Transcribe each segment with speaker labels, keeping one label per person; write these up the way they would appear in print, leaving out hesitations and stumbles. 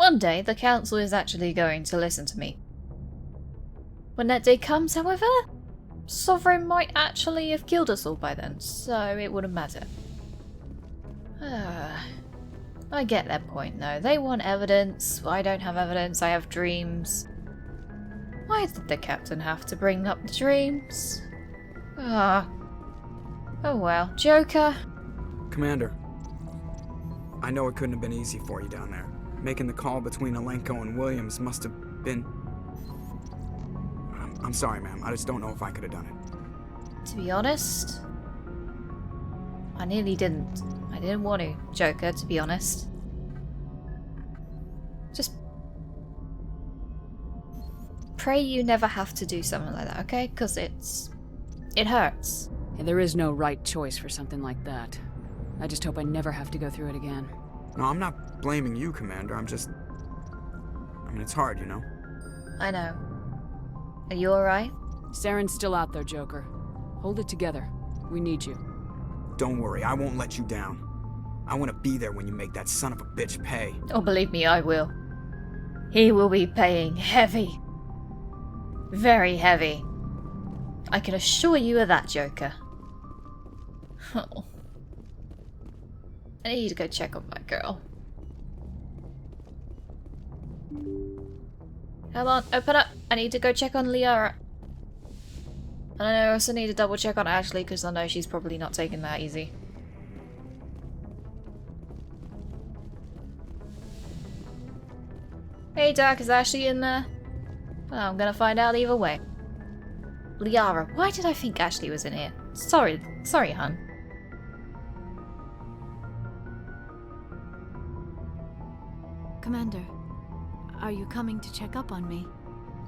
Speaker 1: One day, the council is actually going to listen to me. When that day comes, however, Sovereign might actually have killed us all by then, so it wouldn't matter. I get their point though. They want evidence. I don't have evidence. I have dreams. Why did the captain have to bring up the dreams? Oh well. Joker?
Speaker 2: Commander, I know it couldn't have been easy for you down there. Making the call between Alenko and Williams must have been... I'm sorry, ma'am. I just don't know if I could have done it.
Speaker 1: To be honest, I nearly didn't. I didn't want to, Joker, to be honest. Just pray you never have to do something like that, okay? Because it hurts.
Speaker 3: And there is no right choice for something like that. I just hope I never have to go through it again.
Speaker 2: No, I'm not blaming you, Commander. I mean, it's hard, you know?
Speaker 1: I know. Are you alright?
Speaker 3: Saren's still out there, Joker. Hold it together. We need you.
Speaker 2: Don't worry, I won't let you down. I want to be there when you make that son of a bitch pay.
Speaker 1: Oh, believe me, I will. He will be paying heavy. Very heavy. I can assure you of that, Joker. Oh. I need to go check on my girl. Come on, open up. I need to go check on Liara. And I also need to double check on Ashley because I know she's probably not taking that easy. Hey Doc, is Ashley in there? Well, I'm gonna find out either way. Liara, why did I think Ashley was in here? Sorry, hun.
Speaker 4: Commander, are you coming to check up on me?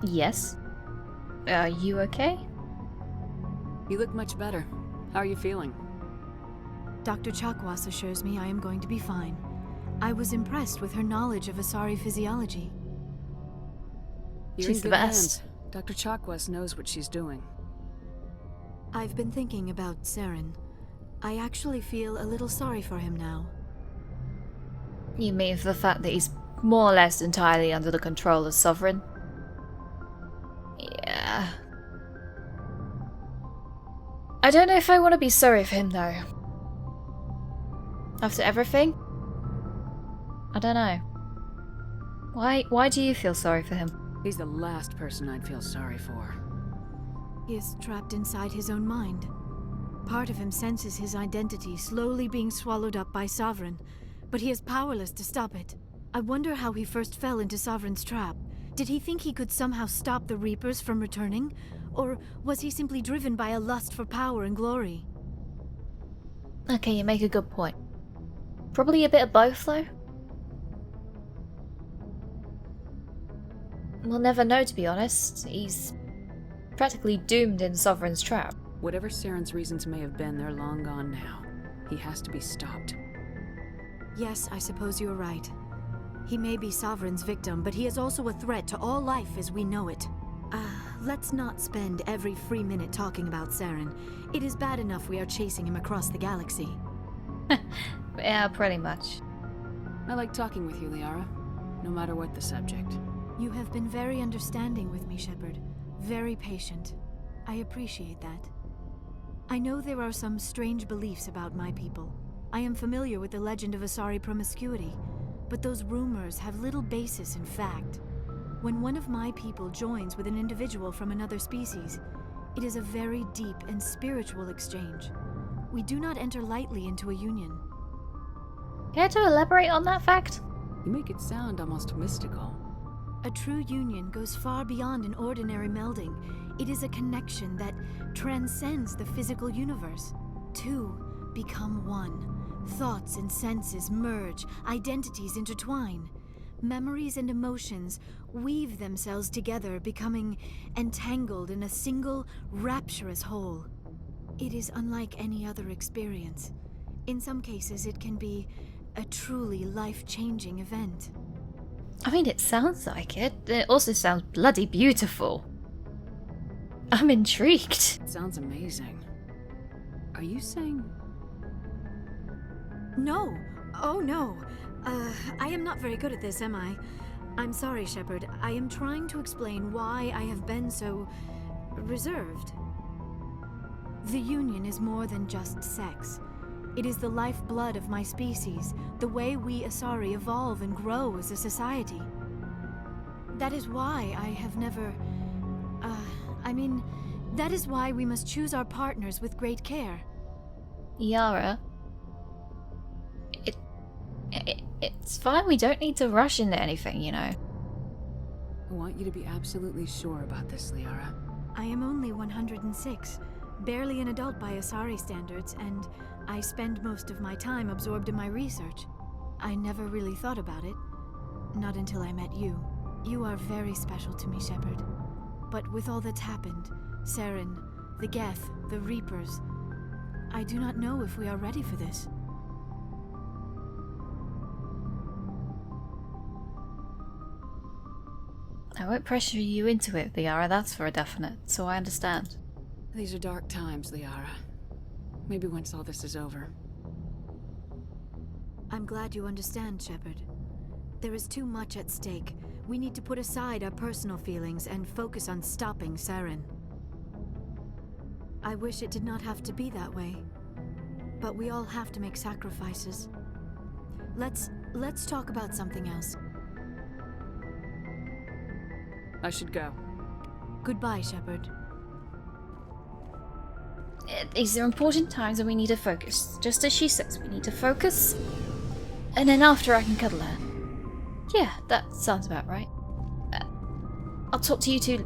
Speaker 1: Yes. Are you okay?
Speaker 3: You look much better. How are you feeling?
Speaker 4: Dr. Chakwas assures me I am going to be fine. I was impressed with her knowledge of Asari physiology.
Speaker 3: You're
Speaker 1: She's
Speaker 3: in
Speaker 1: the
Speaker 3: good
Speaker 1: best.
Speaker 3: hands. Dr. Chakwas knows what she's doing.
Speaker 4: I've been thinking about Saren. I actually feel a little sorry for him now.
Speaker 1: You mean for the fact that he's more or less entirely under the control of Sovereign? Yeah. I don't know if I want to be sorry for him though. After everything? I don't know. Why do you feel sorry for him?
Speaker 3: He's the last person I'd feel sorry for.
Speaker 4: He is trapped inside his own mind. Part of him senses his identity slowly being swallowed up by Sovereign, but he is powerless to stop it. I wonder how he first fell into Sovereign's trap. Did he think he could somehow stop the Reapers from returning? Or was he simply driven by a lust for power and glory?
Speaker 1: Okay, you make a good point. Probably a bit of both though. We'll never know, to be honest. He's practically doomed in Sovereign's trap.
Speaker 3: Whatever Saren's reasons may have been, they're long gone now. He has to be stopped.
Speaker 4: Yes, I suppose you're right. He may be Sovereign's victim, but he is also a threat to all life as we know it. Let's not spend every free minute talking about Saren. It is bad enough we are chasing him across the galaxy.
Speaker 1: Yeah, pretty much.
Speaker 3: I like talking with you, Liara. No matter what the subject.
Speaker 4: You have been very understanding with me, Shepard. Very patient. I appreciate that. I know there are some strange beliefs about my people. I am familiar with the legend of Asari promiscuity, but those rumors have little basis in fact. When one of my people joins with an individual from another species, it is a very deep and spiritual exchange. We do not enter lightly into a union.
Speaker 1: Care to elaborate on that fact?
Speaker 3: You make it sound almost mystical.
Speaker 4: A true union goes far beyond an ordinary melding. It is a connection that transcends the physical universe. Two become one. Thoughts and senses merge, identities intertwine. Memories and emotions weave themselves together, becoming entangled in a single, rapturous whole. It is unlike any other experience. In some cases, it can be a truly life-changing event.
Speaker 1: I mean, it sounds like it. It also sounds bloody beautiful. I'm intrigued.
Speaker 3: It sounds amazing. Are you saying...
Speaker 4: No! Oh no! I am not very good at this, am I? I'm sorry, Shepard. I am trying to explain why I have been so reserved. The Union is more than just sex. It is the lifeblood of my species, the way we Asari evolve and grow as a society. That is why I have never... that is why we must choose our partners with great care.
Speaker 1: Yara, it's fine. We don't need to rush into anything, you know.
Speaker 3: I want you to be absolutely sure about this, Liara.
Speaker 4: I am only 106, barely an adult by Asari standards, and I spend most of my time absorbed in my research. I never really thought about it. Not until I met you. You are very special to me, Shepard. But with all that's happened, Saren, the Geth, the Reapers, I do not know if we are ready for this.
Speaker 1: I won't pressure you into it, Liara, that's for a definite, so I understand.
Speaker 3: These are dark times, Liara. Maybe once all this is over.
Speaker 4: I'm glad you understand, Shepard. There is too much at stake. We need to put aside our personal feelings and focus on stopping Saren. I wish it did not have to be that way. But we all have to make sacrifices. Let's talk about something else.
Speaker 3: I should go.
Speaker 4: Goodbye, Shepard.
Speaker 1: These are important times and we need to focus. Just as she says, we need to focus. And then after I can cuddle her. Yeah, that sounds about right. I'll talk to you two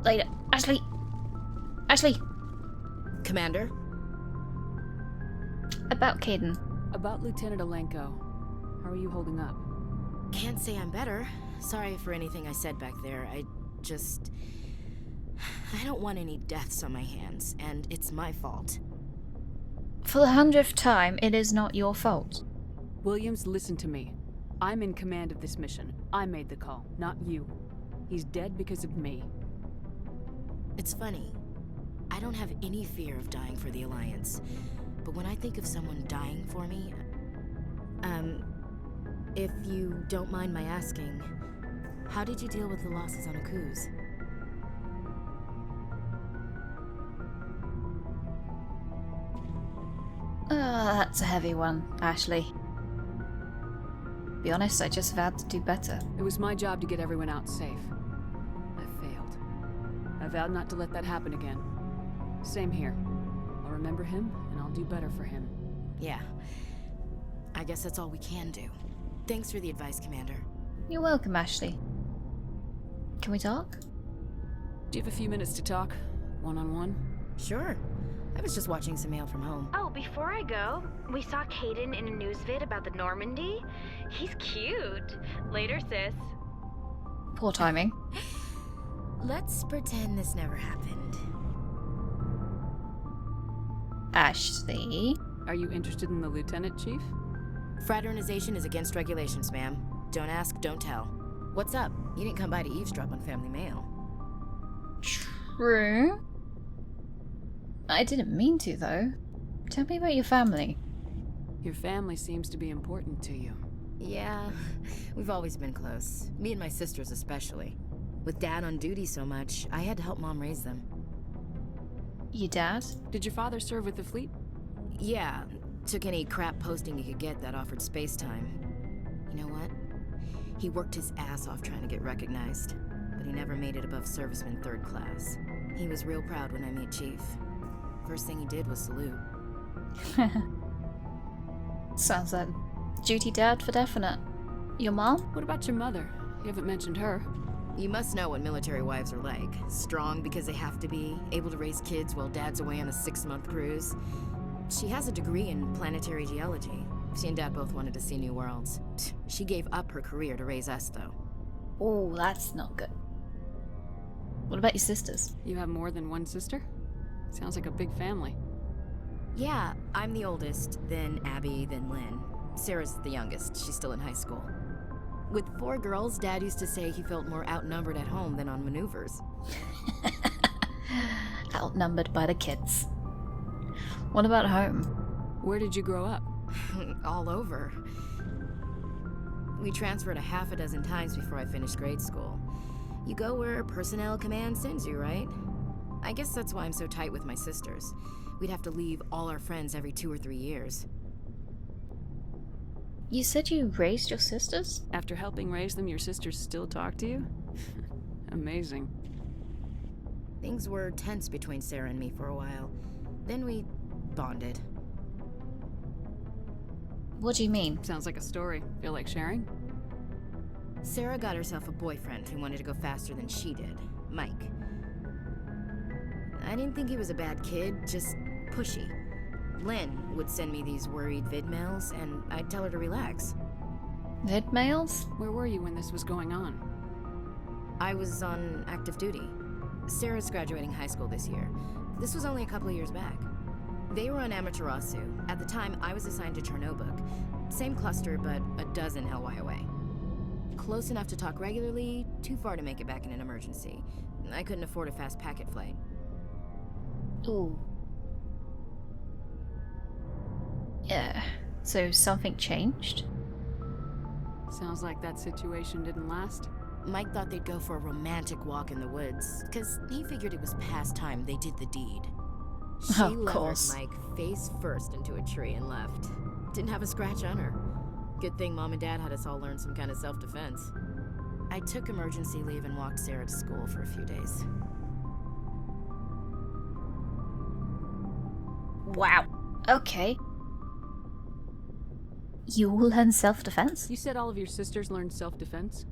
Speaker 1: later. Ashley! Ashley!
Speaker 5: Commander?
Speaker 1: About Caden.
Speaker 3: About Lieutenant Alenko. How are you holding up?
Speaker 5: Can't say I'm better. Sorry for anything I said back there. I don't want any deaths on my hands, and it's my fault.
Speaker 1: For the 100th time, it is not your fault.
Speaker 3: Williams, listen to me. I'm in command of this mission. I made the call, not you. He's dead because of me.
Speaker 5: It's funny. I don't have any fear of dying for the Alliance. But when I think of someone dying for me... if you don't mind my asking, how did you deal with the losses on Akuz?
Speaker 1: That's a heavy one, Ashley. Be honest, I just vowed to do better.
Speaker 3: It was my job to get everyone out safe. I failed. I vowed not to let that happen again. Same here. I'll remember him, and I'll do better for him.
Speaker 5: Yeah. I guess that's all we can do. Thanks for the advice, Commander.
Speaker 1: You're welcome, Ashley. Can we talk?
Speaker 3: Do you have a few minutes to talk? One-on-one?
Speaker 5: Sure. I was just watching some mail from home.
Speaker 6: Oh, before I go, we saw Caden in a news vid about the Normandy. He's cute. Later, sis.
Speaker 1: Poor timing.
Speaker 5: Let's pretend this never happened.
Speaker 1: Ashley?
Speaker 3: Are you interested in the Lieutenant, Chief?
Speaker 5: Fraternization is against regulations, ma'am. Don't ask, don't tell. What's up? You didn't come by to eavesdrop on family mail.
Speaker 1: True. I didn't mean to, though. Tell me about your family.
Speaker 3: Your family seems to be important to you.
Speaker 5: Yeah, we've always been close. Me and my sisters especially. With Dad on duty so much, I had to help Mom raise them.
Speaker 1: Your dad?
Speaker 3: Did your father serve with the fleet?
Speaker 5: Yeah, took any crap posting he could get that offered space time. You know what? He worked his ass off trying to get recognized, but he never made it above serviceman 3rd class. He was real proud when I met Chief. First thing he did was salute.
Speaker 1: Sounds like duty dad for definite. Your mom?
Speaker 3: What about your mother? You haven't mentioned her.
Speaker 5: You must know what military wives are like. Strong because they have to be, able to raise kids while Dad's away on a 6-month cruise. She has a degree in planetary geology. She and Dad both wanted to see new worlds. She gave up her career to raise us, though.
Speaker 1: Oh, that's not good. What about your sisters?
Speaker 3: You have more than one sister? Sounds like a big family.
Speaker 5: Yeah, I'm the oldest, then Abby, then Lynn. Sarah's the youngest. She's still in high school. With 4 girls, Dad used to say he felt more outnumbered at home than on maneuvers.
Speaker 1: Outnumbered by the kids. What about home?
Speaker 3: Where did you grow up?
Speaker 5: All over. We transferred a half a dozen times before I finished grade school. You go where personnel command sends you, right? I guess that's why I'm so tight with my sisters. We'd have to leave all our friends every 2 or 3 years.
Speaker 1: You said you raised your sisters?
Speaker 3: After helping raise them, your sisters still talk to you? Amazing.
Speaker 5: Things were tense between Sarah and me for a while. Then we bonded.
Speaker 1: What do you mean?
Speaker 3: Sounds like a story. Feel like sharing?
Speaker 5: Sarah got herself a boyfriend who wanted to go faster than she did, Mike. I didn't think he was a bad kid, just pushy. Lynn would send me these worried vidmails, and I'd tell her to relax.
Speaker 1: Vidmails?
Speaker 3: Where were you when this was going on?
Speaker 5: I was on active duty. Sarah's graduating high school this year. This was only a couple of years back. They were on Amaterasu. At the time, I was assigned to Chernobog. Same cluster, but a dozen LY away. Close enough to talk regularly, too far to make it back in an emergency. I couldn't afford a fast packet flight.
Speaker 1: Ooh. Yeah. So something changed?
Speaker 3: Sounds like that situation didn't last.
Speaker 5: Mike thought they'd go for a romantic walk in the woods, because he figured it was past time they did the deed. She
Speaker 1: Of
Speaker 5: levered
Speaker 1: course.
Speaker 5: Mike face first into a tree and left. Didn't have a scratch on her. Good thing Mom and Dad had us all learn some kind of self-defense. I took emergency leave and walked Sarah to school for a few days.
Speaker 1: Wow. Okay. You all learn self-defense?
Speaker 3: You said all of your sisters learned self-defense?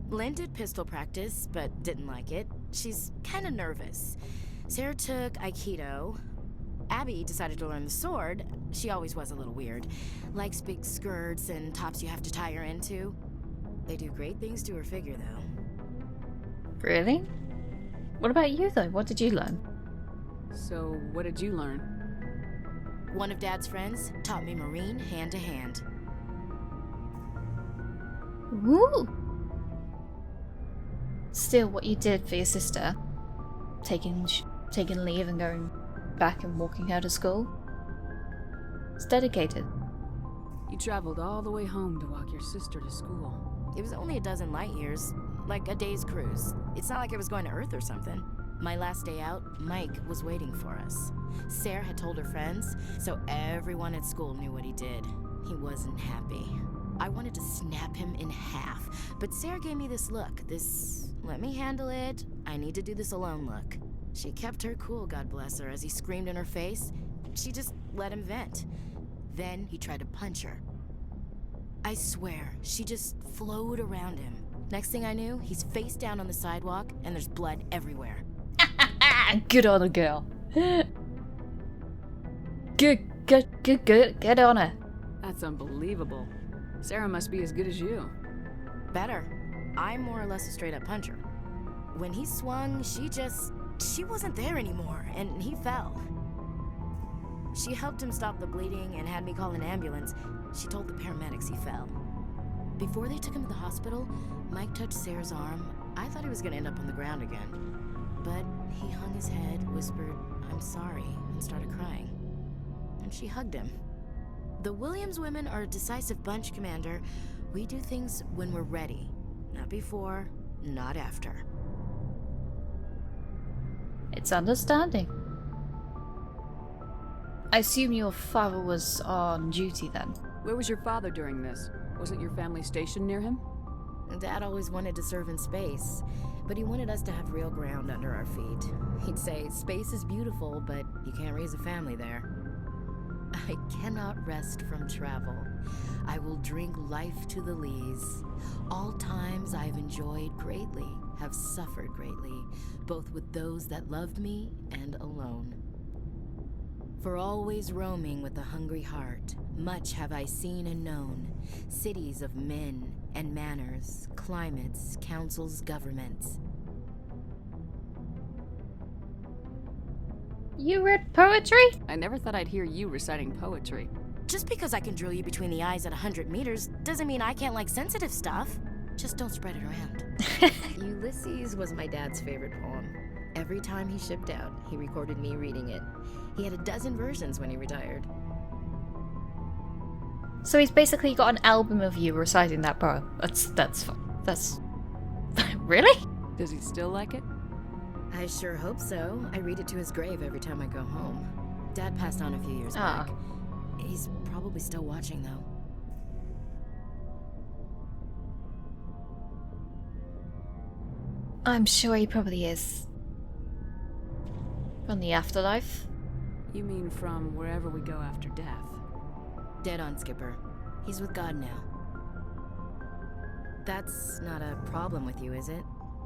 Speaker 5: Lynn did pistol practice, but didn't like it. She's kind of nervous. Sarah took Aikido. Abby decided to learn the sword. She always was a little weird. Likes big skirts and tops you have to tie her into. They do great things to her figure, though.
Speaker 1: Really? What about you, though? What did you learn?
Speaker 3: So, what did you learn?
Speaker 5: One of Dad's friends taught me Marine hand-to-hand.
Speaker 1: Woo! Still, what you did for your sister, taking leave and going back and walking her to school, it's dedicated.
Speaker 3: You traveled all the way home to walk your sister to school.
Speaker 5: It was only a dozen light years, like a day's cruise. It's not like I was going to Earth or something. My last day out, Mike was waiting for us. Sarah had told her friends, so everyone at school knew what he did. He wasn't happy. I wanted to snap him in half, but Sarah gave me this look, this let me handle it, I need to do this alone look. She kept her cool, God bless her, as he screamed in her face. She just let him vent. Then he tried to punch her. I swear, she just flowed around him. Next thing I knew, he's face down on the sidewalk, and there's blood everywhere.
Speaker 1: Good on a girl. Good on her.
Speaker 3: That's unbelievable. Sarah must be as good as you.
Speaker 5: Better. I'm more or less a straight-up puncher. When he swung, she wasn't there anymore, and he fell. She helped him stop the bleeding and had me call an ambulance. She told the paramedics he fell. Before they took him to the hospital, Mike touched Sarah's arm. I thought he was gonna end up on the ground again. But he hung his head, whispered, "I'm sorry," and started crying. And she hugged him. The Williams women are a decisive bunch, Commander. We do things when we're ready. Not before, not after.
Speaker 1: It's understanding. I assume your father was on duty then.
Speaker 3: Where was your father during this? Wasn't your family stationed near him?
Speaker 5: Dad always wanted to serve in space, but he wanted us to have real ground under our feet. He'd say, space is beautiful, but you can't raise a family there. I cannot rest from travel. I will drink life to the lees. All times I've enjoyed greatly, have suffered greatly, both with those that loved me and alone. For always roaming with a hungry heart, much have I seen and known, cities of men and manners, climates, councils, governments.
Speaker 1: You read poetry?
Speaker 3: I never thought I'd hear you reciting poetry.
Speaker 5: Just because I can drill you between the eyes at 100 meters doesn't mean I can't like sensitive stuff. Just don't spread it around. Ulysses was my dad's favorite poem. Every time he shipped out, he recorded me reading it. He had a dozen versions when he retired.
Speaker 1: So he's basically got an album of you reciting that, bro. That's really?
Speaker 3: Does he still like it?
Speaker 5: I sure hope so. I read it to his grave every time I go home. Dad passed on a few years back. He's probably still watching, though.
Speaker 1: I'm sure he probably is. From the afterlife?
Speaker 3: You mean from wherever we go after death?
Speaker 5: Dead on, Skipper. He's with God now. That's not a problem with you, is it?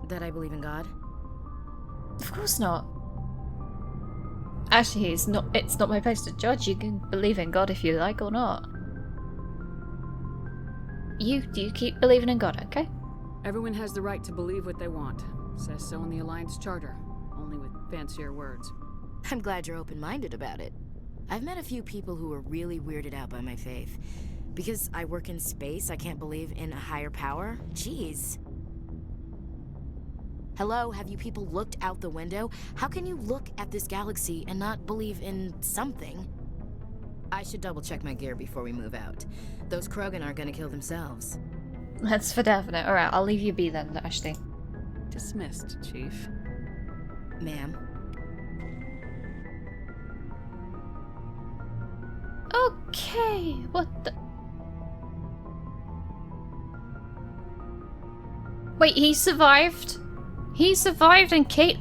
Speaker 5: That I believe in God?
Speaker 1: Of course not. Actually, it's not my place to judge. You can believe in God if you like or not. You keep believing in God, okay?
Speaker 3: Everyone has the right to believe what they want. Says so in the Alliance Charter, only with fancier words.
Speaker 5: I'm glad you're open-minded about it. I've met a few people who are really weirded out by my faith. Because I work in space, I can't believe in a higher power? Jeez. Hello, have you people looked out the window? How can you look at this galaxy and not believe in something? I should double-check my gear before we move out. Those Krogan aren't gonna kill themselves.
Speaker 1: That's for definite. Alright, I'll leave you be then, Ashley.
Speaker 3: Dismissed, Chief.
Speaker 5: Ma'am.
Speaker 1: Okay, what the... Wait, he survived? He survived and Kate...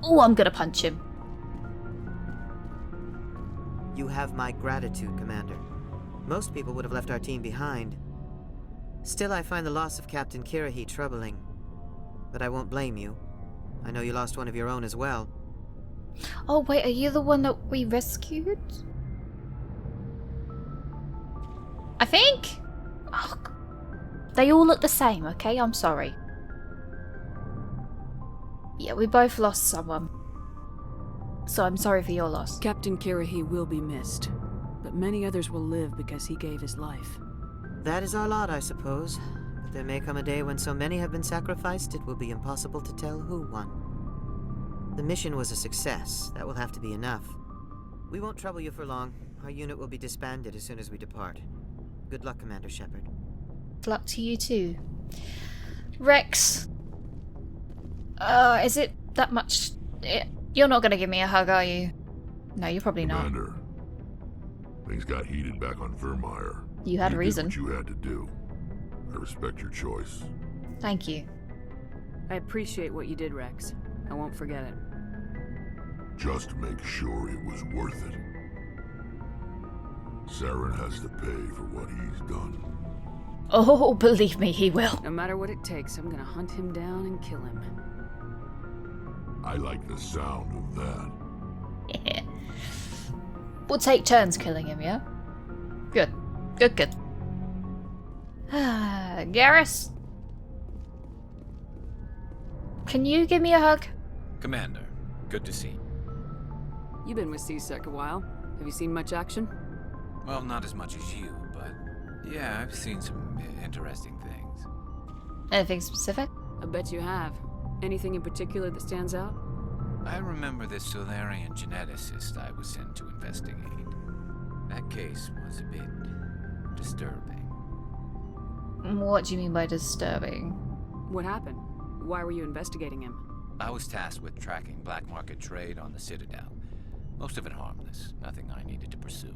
Speaker 1: Oh, I'm gonna punch him.
Speaker 7: You have my gratitude, Commander. Most people would have left our team behind. Still, I find the loss of Captain Kirahi troubling. But I won't blame you. I know you lost one of your own as well.
Speaker 1: Oh wait, are you the one that we rescued? I think? Oh, they all look the same, okay? I'm sorry. Yeah, we both lost someone. So I'm sorry for your loss.
Speaker 3: Captain Kirahi will be missed, but many others will live because he gave his life.
Speaker 7: That is our lot, I suppose. But there may come a day when so many have been sacrificed, it will be impossible to tell who won. The mission was a success. That will have to be enough. We won't trouble you for long. Our unit will be disbanded as soon as we depart. Good luck, Commander Shepard.
Speaker 1: Good luck to you too. Rex. Is it that much... You're not gonna give me a hug, are you? No, you're probably
Speaker 8: Commander, things got heated back on Vermeer.
Speaker 1: You had a reason.
Speaker 8: Did what you had to do. I respect your choice.
Speaker 1: Thank you.
Speaker 3: I appreciate what you did, Rex. I won't forget it.
Speaker 8: Just make sure it was worth it. Saren has to pay for what he's done.
Speaker 1: Oh, believe me, he will.
Speaker 3: No matter what it takes, I'm gonna hunt him down and kill him.
Speaker 8: I like the sound of that.
Speaker 1: Yeah. We'll take turns killing him, yeah? Good. Good. Garrus? Can you give me a hug?
Speaker 9: Commander, good to see you.
Speaker 3: You've been with C-Sec a while. Have you seen much action?
Speaker 9: Well, not as much as you, but yeah, I've seen some interesting things.
Speaker 1: Anything specific?
Speaker 3: I bet you have. Anything in particular that stands out?
Speaker 9: I remember this Solarian geneticist I was sent to investigate. That case was a bit disturbing.
Speaker 1: What do you mean by disturbing?
Speaker 3: What happened? Why were you investigating him?
Speaker 9: I was tasked with tracking black market trade on the Citadel. Most of it harmless, nothing I needed to pursue.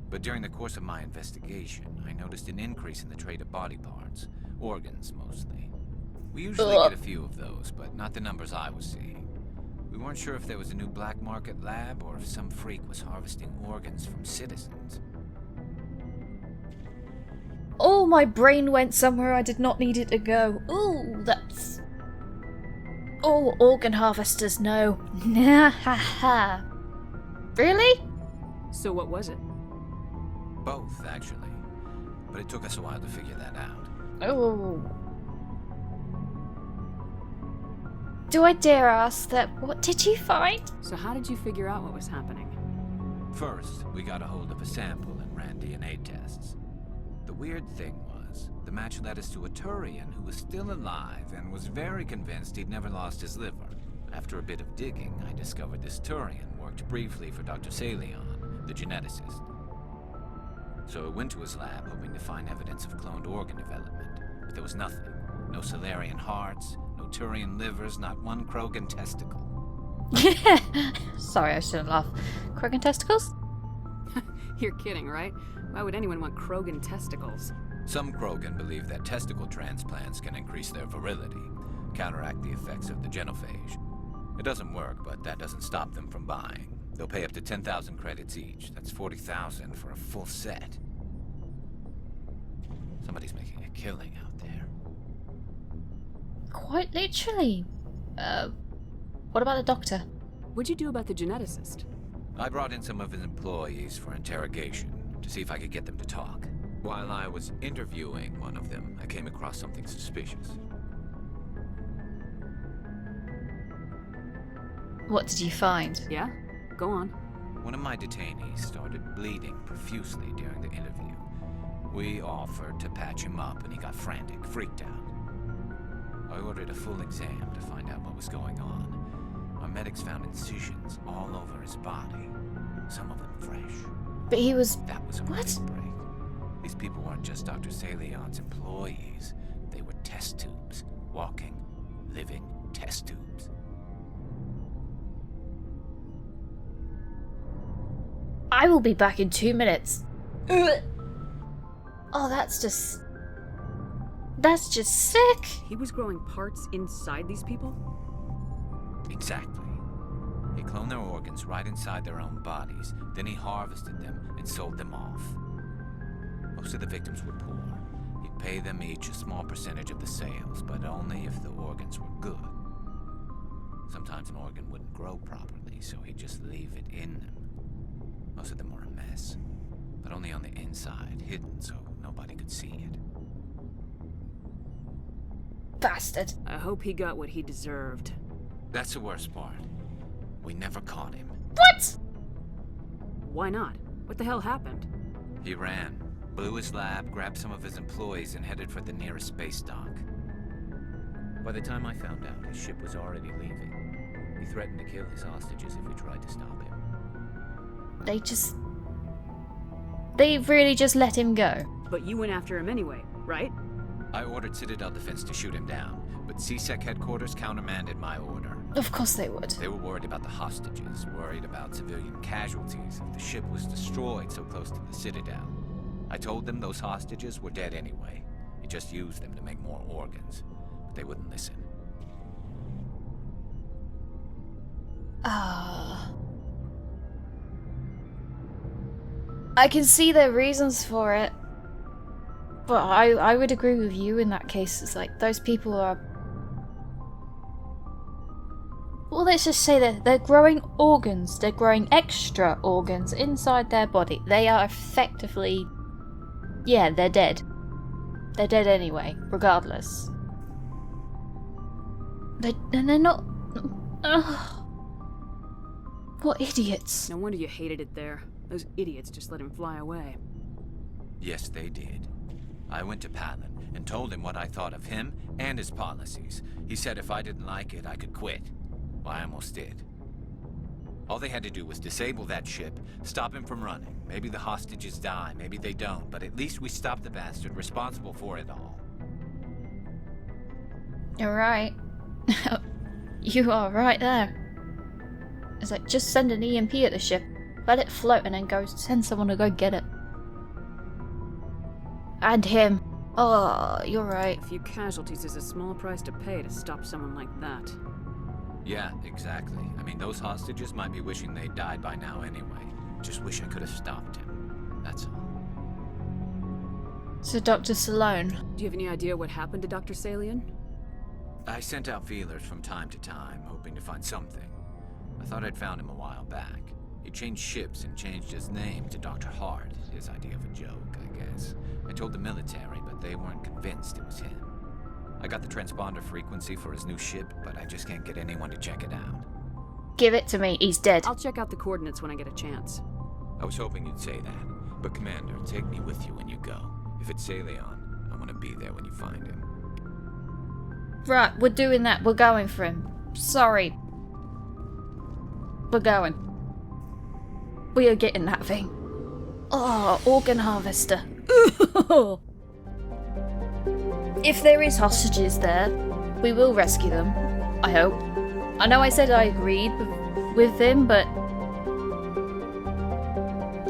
Speaker 9: But during the course of my investigation, I noticed an increase in the trade of body parts, organs mostly. We usually get a few of those, but not the numbers I was seeing. We weren't sure if there was a new black market lab or if some freak was harvesting organs from citizens.
Speaker 1: Oh, my brain went somewhere I did not need it to go. Ooh, that's... Oh, organ harvesters, no. Nah, ha ha. Really?
Speaker 3: So what was it?
Speaker 9: Both, actually. But it took us a while to figure that out.
Speaker 1: Oh. Do I dare ask that? What did you find?
Speaker 3: So how did you figure out what was happening?
Speaker 9: First, we got a hold of a sample and ran DNA tests. The weird thing was, the match led us to a Turian who was still alive and was very convinced he'd never lost his liver. After a bit of digging, I discovered this Turian worked briefly for Dr. Salion, the geneticist. So I went to his lab hoping to find evidence of cloned organ development, but there was nothing. No Solarian hearts, no Turian livers, not one Krogan testicle.
Speaker 1: Sorry, I shouldn't laugh. Krogan testicles?
Speaker 3: You're kidding, right? Why would anyone want Krogan testicles?
Speaker 9: Some Krogan believe that testicle transplants can increase their virility, counteract the effects of the genophage. It doesn't work, but that doesn't stop them from buying. They'll pay up to 10,000 credits each. That's 40,000 for a full set. Somebody's making a killing out there.
Speaker 1: Quite literally. What about the doctor?
Speaker 3: What'd you do about the geneticist?
Speaker 9: I brought in some of his employees for interrogation to see if I could get them to talk. While I was interviewing one of them, I came across something suspicious.
Speaker 1: What did you find?
Speaker 3: Yeah? Go on.
Speaker 9: One of my detainees started bleeding profusely during the interview. We offered to patch him up and he got frantic, freaked out. I ordered a full exam to find out what was going on. Our medics found incisions all over his body, some of them fresh.
Speaker 1: But he was...
Speaker 9: That was a
Speaker 1: What?
Speaker 9: break. These people weren't just Dr. Salion's employees. They were test tubes. Walking, living test tubes.
Speaker 1: I will be back in 2 minutes. Ugh. Oh, that's just sick.
Speaker 3: He was growing parts inside these people?
Speaker 9: Exactly. He cloned their organs right inside their own bodies. Then he harvested them and sold them off. Most of the victims were poor. He'd pay them each a small percentage of the sales, but only if the organs were good. Sometimes an organ wouldn't grow properly, so he'd just leave it in them. Most of them were a mess, but only on the inside, hidden so nobody could see it.
Speaker 1: Bastard.
Speaker 3: I hope he got what he deserved.
Speaker 9: That's the worst part. We never caught him.
Speaker 1: What?
Speaker 3: Why not? What the hell happened?
Speaker 9: He ran, blew his lab, grabbed some of his employees, and headed for the nearest space dock. By the time I found out, his ship was already leaving. He threatened to kill his hostages if we tried to stop him.
Speaker 1: They really just let him go.
Speaker 3: But you went after him anyway, right?
Speaker 9: I ordered Citadel Defense to shoot him down, but CSEC headquarters countermanded my order.
Speaker 1: Of course they would.
Speaker 9: They were worried about the hostages, worried about civilian casualties if the ship was destroyed so close to the Citadel. I told them those hostages were dead anyway. He just used them to make more organs, but they wouldn't listen.
Speaker 1: I can see their reasons for it. But I would agree with you in that case. It's like, those people are... Well, let's just say that they're growing organs. They're growing extra organs inside their body. They are effectively... Yeah, they're dead. They're dead anyway, regardless. And they're not... Ugh. What idiots.
Speaker 3: No wonder you hated it there. Those idiots just let him fly away.
Speaker 9: Yes, they did. I went to Palin and told him what I thought of him and his policies. He said if I didn't like it, I could quit. Well, I almost did. All they had to do was disable that ship, stop him from running. Maybe the hostages die, maybe they don't, but at least we stopped the bastard responsible for it all.
Speaker 1: You're right. You are right there. It's like, just send an EMP at the ship, let it float, and then go send someone to go get it. And him. Oh, you're right.
Speaker 3: A few casualties is a small price to pay to stop someone like that.
Speaker 9: Yeah, exactly. I mean, those hostages might be wishing they died by now anyway. Just wish I could have stopped him. That's all.
Speaker 1: So Dr. Salone.
Speaker 3: Do you have any idea what happened to Dr. Salion?
Speaker 9: I sent out feelers from time to time, hoping to find something. I thought I'd found him a while back. He changed ships and changed his name to Dr. Hart, his idea of a joke, I guess. I told the military, but they weren't convinced it was him. I got the transponder frequency for his new ship, but I just can't get anyone to check it out.
Speaker 1: Give it to me, he's dead.
Speaker 3: I'll check out the coordinates when I get a chance.
Speaker 9: I was hoping you'd say that, but Commander, take me with you when you go. If it's Salion, I want to be there when you find him.
Speaker 1: Right, we're doing that. We're going for him. Sorry. We're going. We are getting that thing. Oh, organ harvester. If there is hostages there, we will rescue them. I hope. I know I said I agreed with him, but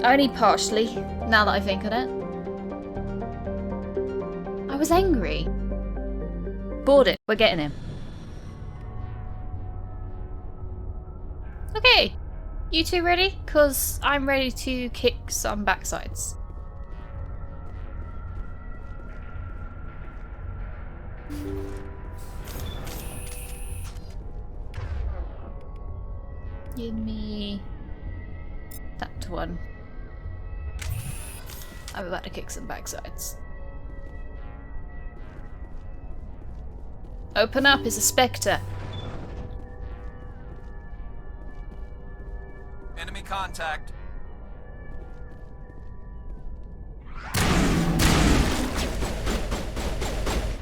Speaker 1: only partially, now that I think on it. I was angry. Board it, we're getting him. Okay, you two ready? Cause I'm ready to kick some backsides. Give me that one. I'm about to kick some backsides. Open up, it's a spectre.
Speaker 9: Enemy contact.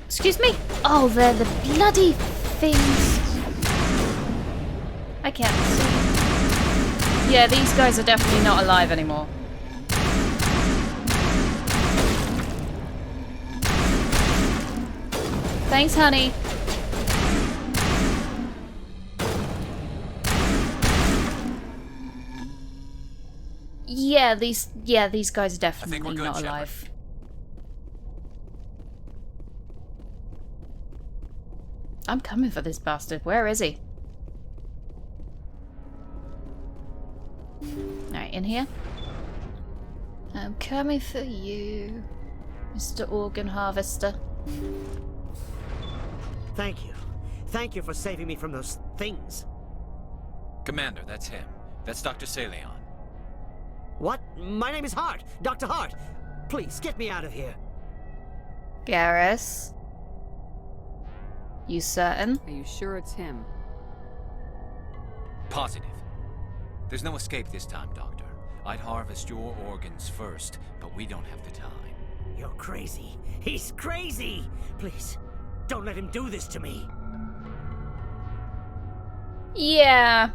Speaker 1: Excuse me? Oh, they're the bloody things. I can't see. Yeah, these guys are definitely not alive anymore. Thanks, honey. Yeah, these guys are definitely not alive. I'm coming for this bastard. Where is he? Alright, in here. I'm coming for you, Mr. Organ Harvester.
Speaker 10: Thank you. Thank you for saving me from those things.
Speaker 9: Commander, that's him. That's Dr. Saleon.
Speaker 10: What? My name is Hart. Dr. Hart. Please, get me out of here.
Speaker 1: Garrus? You certain?
Speaker 3: Are you sure it's him?
Speaker 9: Positive. There's no escape this time, Doctor. I'd harvest your organs first, but we don't have the time.
Speaker 10: You're crazy. He's crazy! Please, don't let him do this to me.
Speaker 1: Yeah.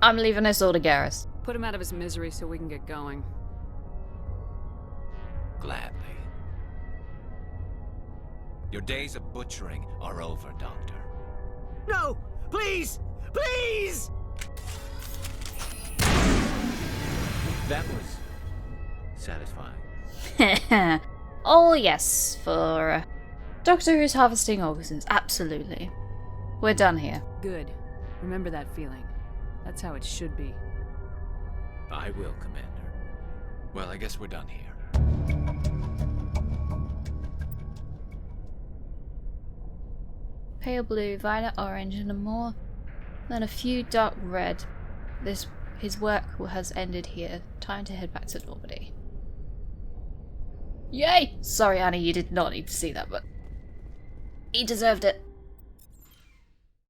Speaker 1: I'm leaving this all to Garrus.
Speaker 3: Put him out of his misery so we can get going.
Speaker 9: Gladly. Your days of butchering are over, Doctor.
Speaker 10: No! Please! Please!
Speaker 9: That was satisfying.
Speaker 1: Oh yes, for a doctor who's harvesting organs, absolutely. We're done here.
Speaker 3: Good. Remember that feeling. That's how it should be.
Speaker 9: I will, Commander. Well, I guess we're done here.
Speaker 1: Pale blue, violet orange, and more than a few dark red. His work has ended here. Time to head back to Normandy. Yay! Sorry, Annie, you did not need to see that, but he deserved it.